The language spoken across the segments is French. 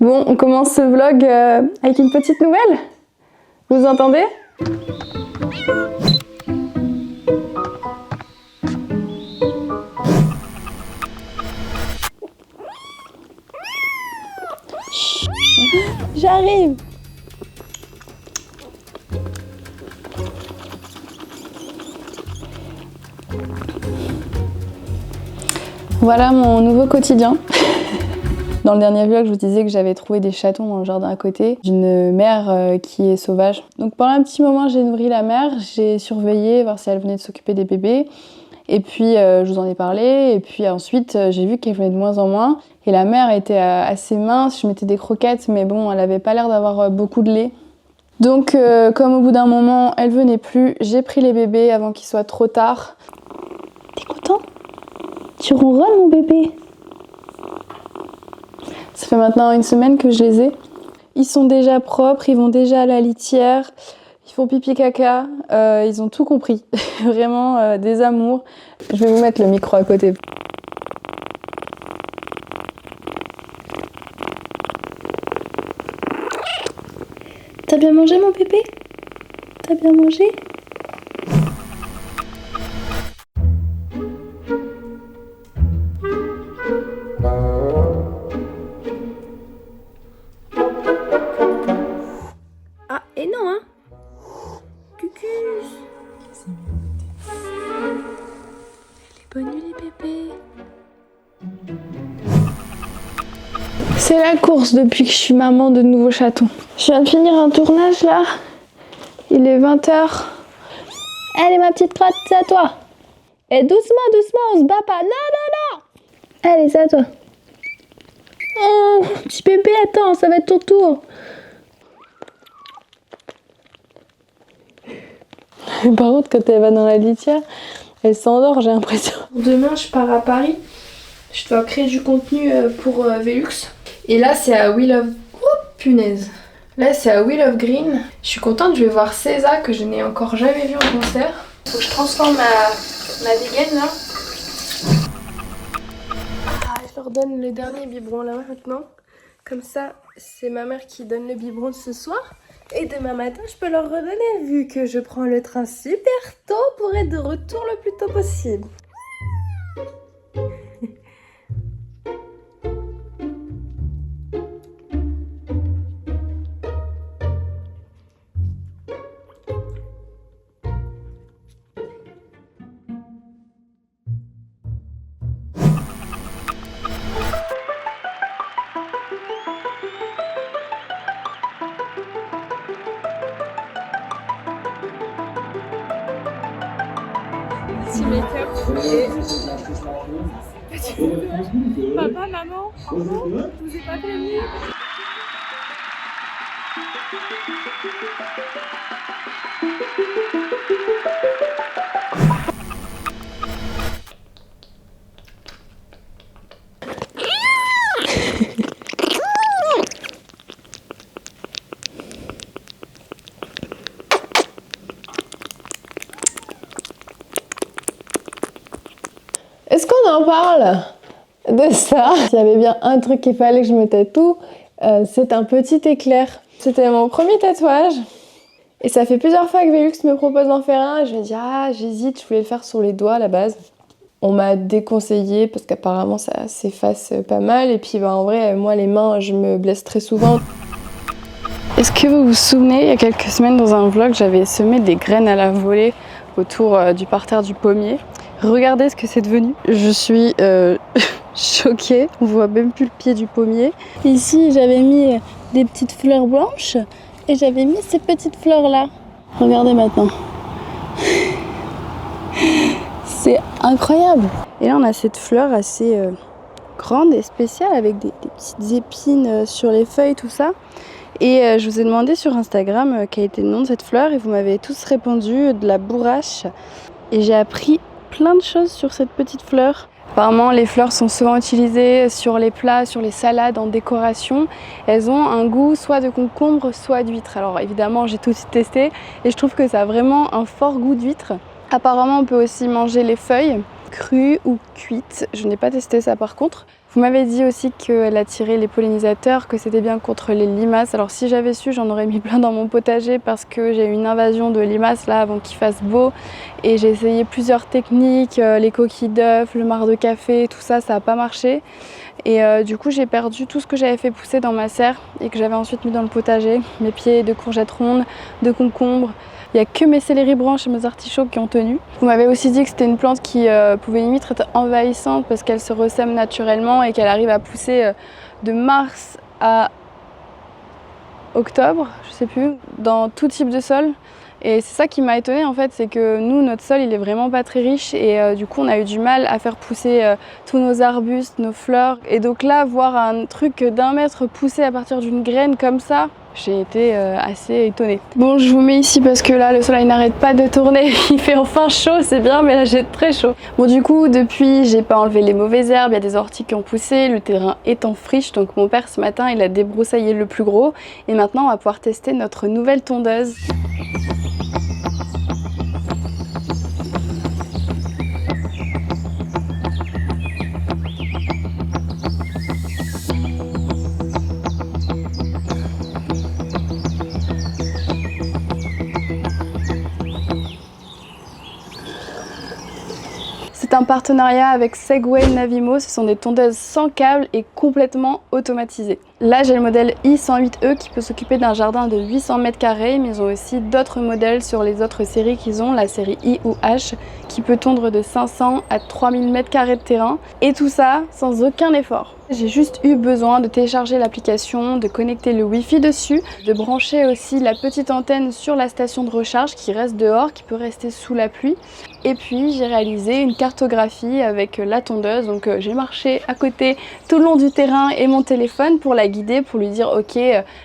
Bon, on commence ce vlog avec une petite nouvelle. Vous entendez? Chut, j'arrive. Voilà mon nouveau quotidien. Dans le dernier vlog, je vous disais que j'avais trouvé des chatons dans le jardin à côté d'une mère qui est sauvage. Donc pendant un petit moment, j'ai nourri la mère, j'ai surveillé, voir si elle venait de s'occuper des bébés. Et puis je vous en ai parlé, et puis ensuite j'ai vu qu'elle venait de moins en moins. Et la mère était assez mince, je mettais des croquettes, mais bon, elle avait pas l'air d'avoir beaucoup de lait. Donc comme au bout d'un moment, elle venait plus, j'ai pris les bébés avant qu'il soit trop tard. T'es content? Tu ronronnes mon bébé? Ça fait maintenant une semaine que je les ai. Ils sont déjà propres, ils vont déjà à la litière, ils font pipi caca, ils ont tout compris. Vraiment des amours. Je vais vous mettre le micro à côté. T'as bien mangé mon bébé? T'as bien mangé? Ah, et non, hein? Cucus! Elle est bonne nuit, les bébés. C'est la course depuis que je suis maman de nouveaux chatons. Je viens de finir un tournage là. Il est 20h. Allez, ma petite crotte, c'est à toi. Et doucement, doucement, on se bat pas. Non, non, non! Allez, c'est à toi. Oh, petit bébé, attends, ça va être ton tour. Par contre, quand elle va dans la litière, elle s'endort, j'ai l'impression. Demain, je pars à Paris. Je dois créer du contenu pour Velux. Et là, c'est à Wheel of... Oh, punaise. Là, c'est à Wheel of Green. Je suis contente, je vais voir César, que je n'ai encore jamais vu en concert. Faut que je transforme ma dégaine, là. Ah, je leur donne le dernier biberon, là, maintenant. Comme ça, c'est ma mère qui donne le biberon ce soir. Et demain matin, je peux leur redonner, vu que je prends le train super tôt pour être de retour le plus tôt possible. Petit make-up et... Papa, maman, je vous ai pas prévenu. Est-ce qu'on en parle de ça? S'il y avait bien un truc qu'il fallait que je me tatoue, c'est un petit éclair. C'était mon premier tatouage. Et ça fait plusieurs fois que Velux me propose d'en faire un. Et je me dis, ah, j'hésite, je voulais le faire sur les doigts à la base. On m'a déconseillé parce qu'apparemment ça s'efface pas mal. Et puis en vrai, moi les mains, je me blesse très souvent. Est-ce que vous vous souvenez, il y a quelques semaines dans un vlog, j'avais semé des graines à la volée autour du parterre du pommier. Regardez ce que c'est devenu. Je suis choquée, on voit même plus le pied du pommier. Ici, j'avais mis des petites fleurs blanches et j'avais mis ces petites fleurs là. Regardez maintenant. C'est incroyable. Et là, on a cette fleur assez grande et spéciale avec des petites épines sur les feuilles, tout ça. Et je vous ai demandé sur Instagram quel était le nom de cette fleur et vous m'avez tous répondu de la bourrache. Et j'ai appris plein de choses sur cette petite fleur. Apparemment, les fleurs sont souvent utilisées sur les plats, sur les salades, en décoration. Elles ont un goût soit de concombre, soit d'huître. Alors évidemment, j'ai tout testé et je trouve que ça a vraiment un fort goût d'huître. Apparemment, on peut aussi manger les feuilles crues ou cuites. Je n'ai pas testé ça par contre. Vous m'avez dit aussi qu'elle attirait les pollinisateurs, que c'était bien contre les limaces. Alors si j'avais su, j'en aurais mis plein dans mon potager parce que j'ai eu une invasion de limaces là avant qu'il fasse beau. Et j'ai essayé plusieurs techniques, les coquilles d'œufs, le marc de café, tout ça, ça n'a pas marché. Et du coup j'ai perdu tout ce que j'avais fait pousser dans ma serre et que j'avais ensuite mis dans le potager. Mes pieds de courgettes rondes, de concombres. Il n'y a que mes céleri branches et mes artichauts qui ont tenu. Vous m'avez aussi dit que c'était une plante qui pouvait limite être envahissante parce qu'elle se ressème naturellement et qu'elle arrive à pousser de mars à octobre, je sais plus, dans tout type de sol. Et c'est ça qui m'a étonnée en fait, c'est que nous, notre sol, il est vraiment pas très riche et du coup, on a eu du mal à faire pousser tous nos arbustes, nos fleurs. Et donc là, voir un truc d'1 mètre pousser à partir d'une graine comme ça, j'ai été assez étonnée. Bon, je vous mets ici parce que là, le soleil n'arrête pas de tourner. Il fait enfin chaud, c'est bien, mais là, j'ai très chaud. Bon, du coup, depuis, j'ai pas enlevé les mauvaises herbes. Il y a des orties qui ont poussé. Le terrain est en friche. Donc, mon père, ce matin, il a débroussaillé le plus gros. Et maintenant, on va pouvoir tester notre nouvelle tondeuse. C'est un partenariat avec Segway Navimo, ce sont des tondeuses sans câble et complètement automatisées. Là j'ai le modèle i108E qui peut s'occuper d'un jardin de 800 m², mais ils ont aussi d'autres modèles sur les autres séries qu'ils ont, la série I ou H qui peut tondre de 500 à 3000 m² de terrain et tout ça sans aucun effort. J'ai juste eu besoin de télécharger l'application, de connecter le Wi-Fi dessus, de brancher aussi la petite antenne sur la station de recharge qui reste dehors, qui peut rester sous la pluie. Et puis j'ai réalisé une cartographie avec la tondeuse, donc j'ai marché à côté tout le long du terrain et mon téléphone pour la guider, pour lui dire ok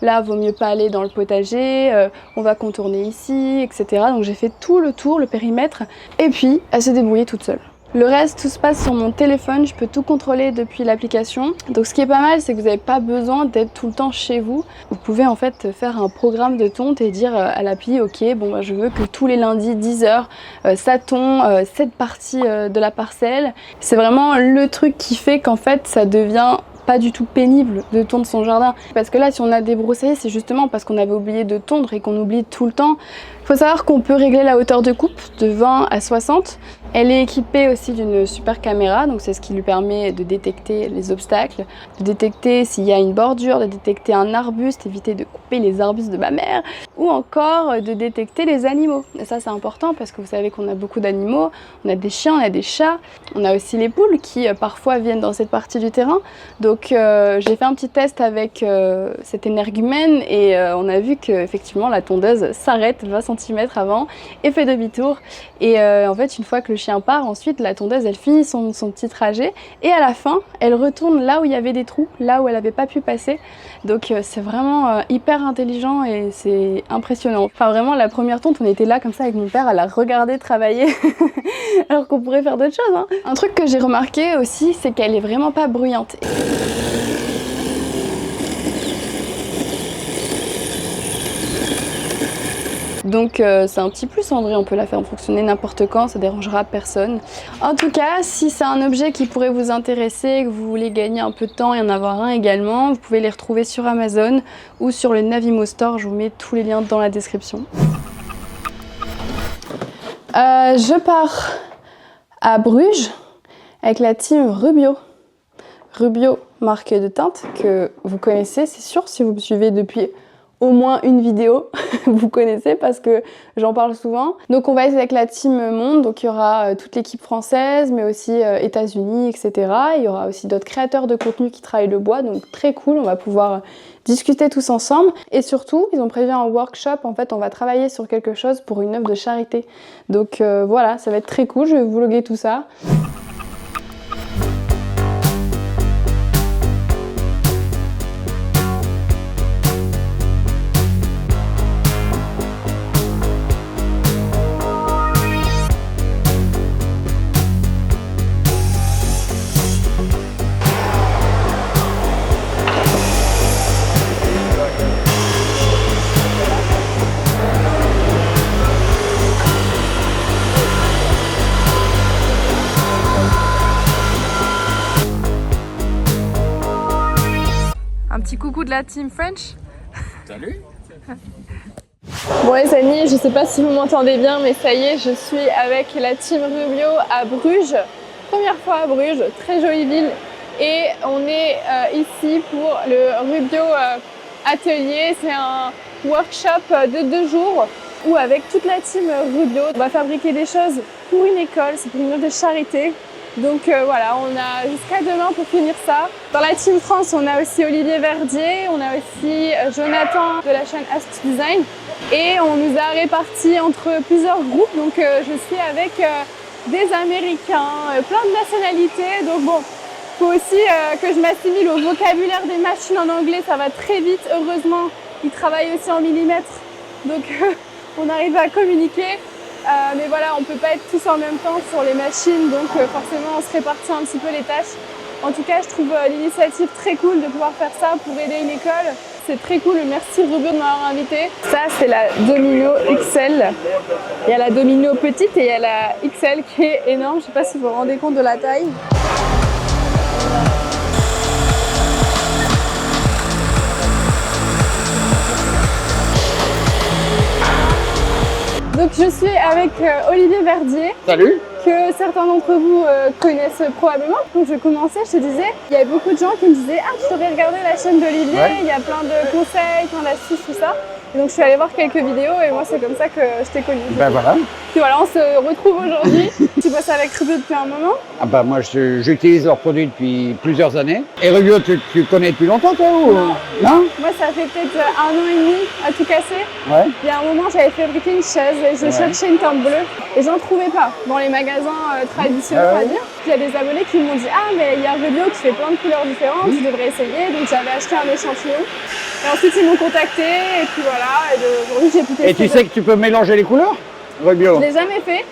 là vaut mieux pas aller dans le potager, on va contourner ici, etc. Donc j'ai fait tout le tour, le périmètre, et puis elle s'est débrouillée toute seule. Le reste, tout se passe sur mon téléphone, je peux tout contrôler depuis l'application. Donc ce qui est pas mal, c'est que vous n'avez pas besoin d'être tout le temps chez vous. Vous pouvez en fait faire un programme de tonte et dire à l'appli, ok, bon bah, je veux que tous les lundis 10 h, ça tond cette partie de la parcelle. C'est vraiment le truc qui fait qu'en fait ça devient pas du tout pénible de tondre son jardin. Parce que là, si on a débroussaillé, c'est justement parce qu'on avait oublié de tondre et qu'on oublie tout le temps. Il faut savoir qu'on peut régler la hauteur de coupe de 20 à 60. Elle est équipée aussi d'une super caméra, donc c'est ce qui lui permet de détecter les obstacles, de détecter s'il y a une bordure, de détecter un arbuste, éviter de couper les arbustes de ma mère, ou encore de détecter les animaux. Et ça c'est important parce que vous savez qu'on a beaucoup d'animaux, on a des chiens, on a des chats, on a aussi les poules qui parfois viennent dans cette partie du terrain. Donc j'ai fait un petit test avec cet énergumène et on a vu qu'effectivement la tondeuse s'arrête 20 cm avant et fait demi-tour. Et en fait une fois que le chien part, ensuite la tondeuse elle finit son petit trajet et à la fin elle retourne là où il y avait des trous, là où elle n'avait pas pu passer. Donc c'est vraiment hyper intelligent et c'est impressionnant. Enfin vraiment la première tonte on était là comme ça avec mon père à la regarder travailler alors qu'on pourrait faire d'autres choses hein. Un truc que j'ai remarqué aussi c'est qu'elle est vraiment pas bruyante. Donc c'est un petit plus en vrai, on peut la faire fonctionner n'importe quand, ça dérangera personne. En tout cas, si c'est un objet qui pourrait vous intéresser, que vous voulez gagner un peu de temps et en avoir un également, vous pouvez les retrouver sur Amazon ou sur le Navimo Store, je vous mets tous les liens dans la description. Je pars à Bruges avec la team Rubio. Rubio, marque de teinte que vous connaissez, c'est sûr, si vous me suivez depuis au moins une vidéo, vous connaissez parce que j'en parle souvent. Donc on va être avec la team Monde, donc il y aura toute l'équipe française, mais aussi États-Unis, etc. Il y aura aussi d'autres créateurs de contenu qui travaillent le bois, donc très cool, on va pouvoir discuter tous ensemble. Et surtout, ils ont prévu un workshop, en fait on va travailler sur quelque chose pour une œuvre de charité. Donc voilà, ça va être très cool, je vais vous vlogger tout ça. Un petit coucou de la team French. Salut. Bon les amis, je sais pas si vous m'entendez bien, mais ça y est, je suis avec la team Rubio à Bruges. Première fois à Bruges, très jolie ville. Et on est ici pour le Rubio Atelier. C'est un workshop de 2 jours où avec toute la team Rubio, on va fabriquer des choses pour une école, c'est pour une œuvre de charité. Donc voilà, on a jusqu'à demain pour finir ça. Dans la team France, on a aussi Olivier Verdier, on a aussi Jonathan de la chaîne Ast Design. Et on nous a répartis entre plusieurs groupes. Donc je suis avec des Américains, plein de nationalités. Donc bon, il faut aussi que je m'assimile au vocabulaire des machines en anglais, ça va très vite. Heureusement, ils travaillent aussi en millimètres. Donc on arrive à communiquer. Mais voilà, on ne peut pas être tous en même temps sur les machines, donc forcément on se répartit un petit peu les tâches. En tout cas, je trouve l'initiative très cool de pouvoir faire ça pour aider une école. C'est très cool, merci Rubio de m'avoir invité. Ça, c'est la Domino XL. Il y a la Domino petite et il y a la XL qui est énorme. Je ne sais pas si vous vous rendez compte de la taille. Donc je suis avec Olivier Verdier. Salut. Que certains d'entre vous connaissent probablement. Donc je commençais, je te disais, il y avait beaucoup de gens qui me disaient « Ah, tu devrais regarder la chaîne d'Olivier, ouais. Il y a plein de conseils, plein d'astuces, tout ça. » Et donc je suis allée voir quelques vidéos et moi c'est comme ça que je t'ai connue. Ben voilà. Puis voilà, on se retrouve aujourd'hui. Tu bosses avec Rubio depuis un moment? Ah bah moi j'utilise leurs produits depuis plusieurs années. Et Rubio, tu connais depuis longtemps toi ou... Non. Moi ça fait peut-être 1 an et demi à tout casser. Ouais. Il y a un moment j'avais fabriqué une chaise et je cherchais une tente bleue et j'en trouvais pas dans les magasins traditionnels on va dire. Puis il y a des abonnés qui m'ont dit « Ah mais il y a Rubio qui fait plein de couleurs différentes, tu devrais essayer. » Donc j'avais acheté un échantillon. Et ensuite ils m'ont contacté et puis voilà, et aujourd'hui j'ai pu tester. Et tu sais que tu peux mélanger les couleurs, Rubio? Je l'ai jamais fait.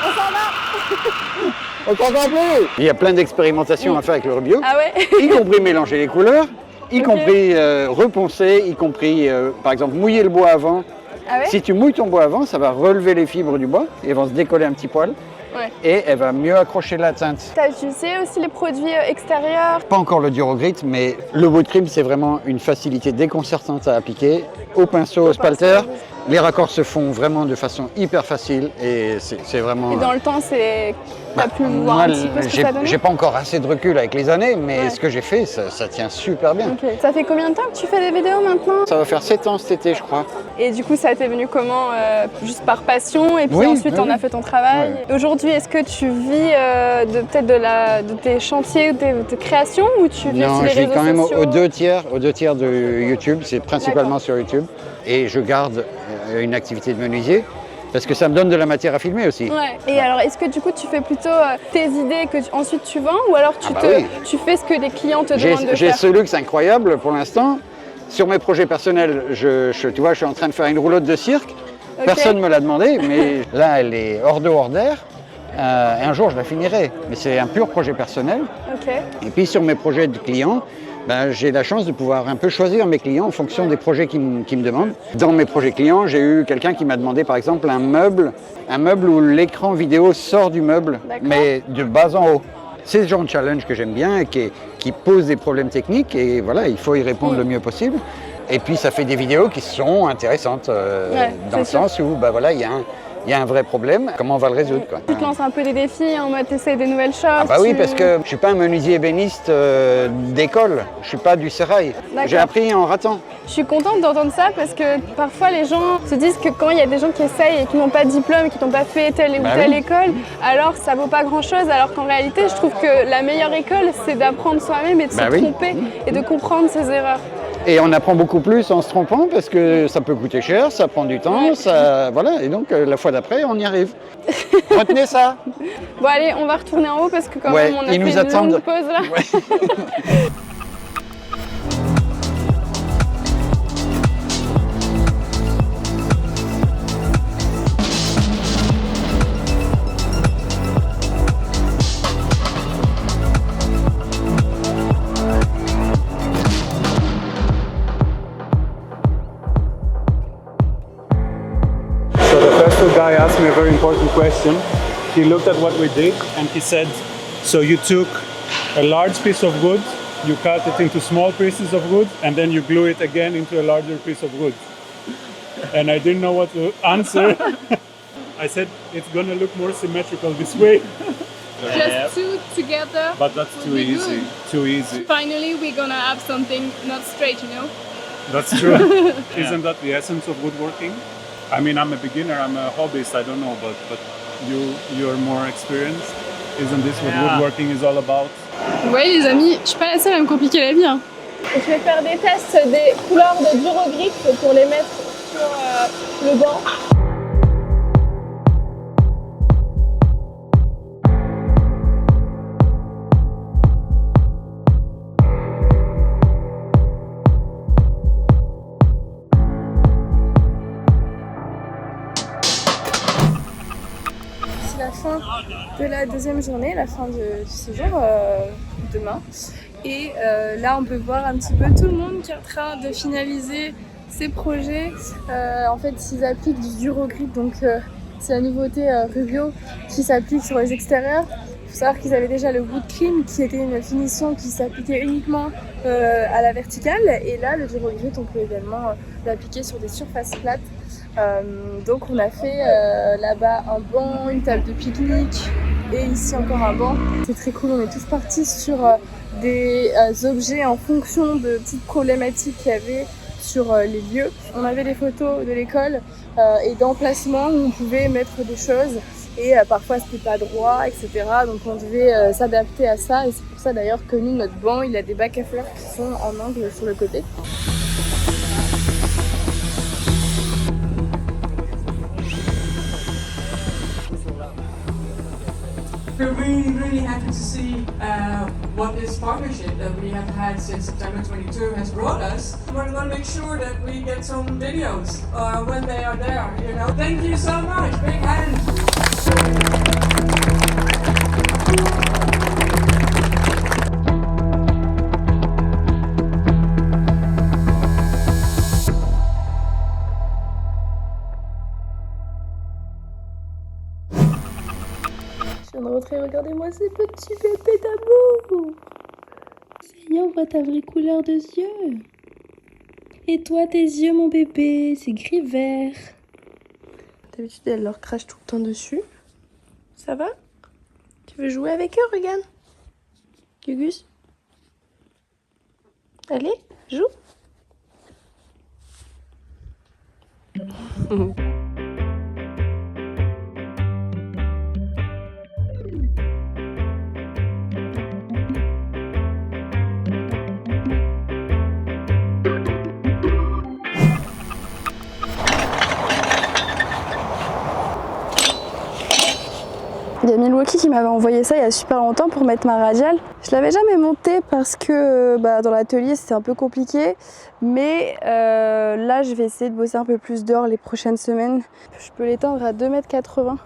On s'en va. On s'en va plus. Il y a plein d'expérimentations à faire avec le Rubio. Ah ouais. Y compris mélanger les couleurs, y compris reponcer, y compris par exemple mouiller le bois avant. Ah ouais. Si tu mouilles ton bois avant, ça va relever les fibres du bois et vont se décoller un petit poil. Ouais. Et elle va mieux accrocher la teinte. Tu as utilisé aussi les produits extérieurs? Pas encore le Durogrit, mais le wood cream c'est vraiment une facilité déconcertante à appliquer. Au pinceau, au spalter, les raccords se font vraiment de façon hyper facile et c'est vraiment... Et dans le temps, c'est... T'as pu voir un petit peu ce que ça donnait? J'ai pas encore assez de recul avec les années, mais ce que j'ai fait, ça tient super bien. Okay. Ça fait combien de temps que tu fais des vidéos maintenant? Ça va faire 7 ans cet été, je crois. Et du coup, ça t'est venu comment? Juste par passion et puis ensuite, on a fait ton travail. Ouais. Aujourd'hui, est-ce que tu vis peut-être de tes chantiers ou de créations ou tu vis sur les réseaux sociaux? Non, je vis quand même aux deux tiers de YouTube. C'est principalement sur YouTube. Et je garde une activité de menuisier. Parce que ça me donne de la matière à filmer aussi. Ouais. Et alors, est-ce que du coup, tu fais plutôt tes idées que ensuite tu vends ou alors tu fais ce que les clients te demandent de faire? J'ai ce luxe incroyable pour l'instant. Sur mes projets personnels, tu vois, je suis en train de faire une roulotte de cirque. Okay. Personne ne me l'a demandé, mais là, elle est hors d'eau, hors d'air. Et un jour, je la finirai. Mais c'est un pur projet personnel. Okay. Et puis, sur mes projets de clients, j'ai la chance de pouvoir un peu choisir mes clients en fonction des projets qu'ils me demandent. Dans mes projets clients, j'ai eu quelqu'un qui m'a demandé par exemple un meuble où l'écran vidéo sort du meuble, mais de bas en haut. C'est ce genre de challenge que j'aime bien et qui pose des problèmes techniques et voilà, il faut y répondre le mieux possible. Et puis ça fait des vidéos qui sont intéressantes dans le sens où voilà, il y a un vrai problème, comment on va le résoudre quoi. Tu te lances un peu des défis en mode t'essayes des nouvelles choses. Ah bah oui, parce que je suis pas un menuisier ébéniste d'école, je suis pas du sérail. J'ai appris en ratant. Je suis contente d'entendre ça parce que parfois les gens se disent que quand il y a des gens qui essayent et qui n'ont pas de diplôme, qui n'ont pas fait telle ou telle école, alors ça vaut pas grand chose. Alors qu'en réalité, je trouve que la meilleure école, c'est d'apprendre soi-même et de se tromper et de comprendre ses erreurs. Et on apprend beaucoup plus en se trompant parce que ça peut coûter cher, ça prend du temps, voilà. Et donc la fois d'après, on y arrive. Retenez ça. Bon allez, on va retourner en haut parce que quand même on a fait une longue pause là. The guy asked me a very important question. He looked at what we did and he said, so you took a large piece of wood you cut it into small pieces of wood and then you glue it again into a larger piece of wood. And I didn't know what to answer. I said it's gonna look more symmetrical this way. Just two together. But that's would too be easy. good. Too easy. Finally, we're gonna have something not straight, you know? That's true. Isn't that the essence of woodworking? I mean, I'm a beginner, I'm a hobbyist, I don't know, but you're more experienced. Isn't this what woodworking is all about? Vous voyez les amis, je suis pas la seule à me compliquer la vie. Hein. Je vais faire des tests des couleurs de Durogrip pour les mettre sur le banc. C'est la fin de la deuxième journée, la fin du séjour demain. Et là, on peut voir un petit peu tout le monde qui est en train de finaliser ses projets. En fait, ils appliquent du Durogrip, donc c'est la nouveauté Rubio qui s'applique sur les extérieurs. Il faut savoir qu'ils avaient déjà le Wood Cream qui était une finition qui s'appliquait uniquement à la verticale. Et là, le Durogrip, on peut également l'appliquer sur des surfaces plates. Donc on a fait là-bas un banc, une table de pique-nique et ici encore un banc. C'est très cool, on est tous partis sur des objets en fonction de petites problématiques qu'il y avait sur les lieux. On avait des photos de l'école et d'emplacements où on pouvait mettre des choses et parfois c'était pas droit, etc. Donc on devait s'adapter à ça et c'est pour ça d'ailleurs que nous, notre banc, il a des bacs à fleurs qui sont en angle sur le côté. We're really happy to see what this partnership that we have had since September 22 has brought us. We're going to make sure that we get some videos when they are there, you know. Thank you so much, big hand! Je viens de rentrer, regardez-moi ces petits bébés d'amour. Ça y est, on voit ta vraie couleur de yeux. Et toi, tes yeux, mon bébé, c'est gris-vert. D'habitude, elle leur crache tout le temps dessus. Ça va? Tu veux jouer avec eux, regarde. Gugus? Allez, joue. Il y a Milwaukee qui m'avait envoyé ça il y a super longtemps pour mettre ma radiale. Je l'avais jamais monté parce que dans l'atelier c'était un peu compliqué. Mais là je vais essayer de bosser un peu plus dehors les prochaines semaines. Je peux l'étendre à 2,80 m.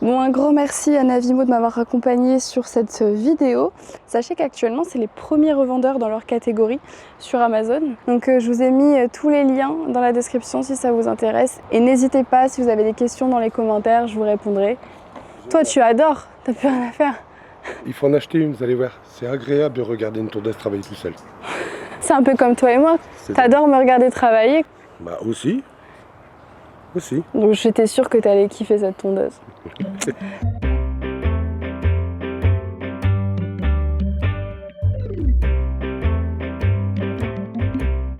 Bon, un grand merci à Navimo de m'avoir accompagné sur cette vidéo. Sachez qu'actuellement c'est les premiers revendeurs dans leur catégorie sur Amazon. Donc je vous ai mis tous les liens dans la description si ça vous intéresse. Et n'hésitez pas, si vous avez des questions dans les commentaires, je vous répondrai. Toi, tu adores, t'as plus rien à faire. Il faut en acheter une, vous allez voir. C'est agréable de regarder une tondeuse travailler tout seul. C'est un peu comme toi et moi. T'adores me regarder travailler. Bah aussi. Aussi. Donc j'étais sûre que t'allais kiffer cette tondeuse.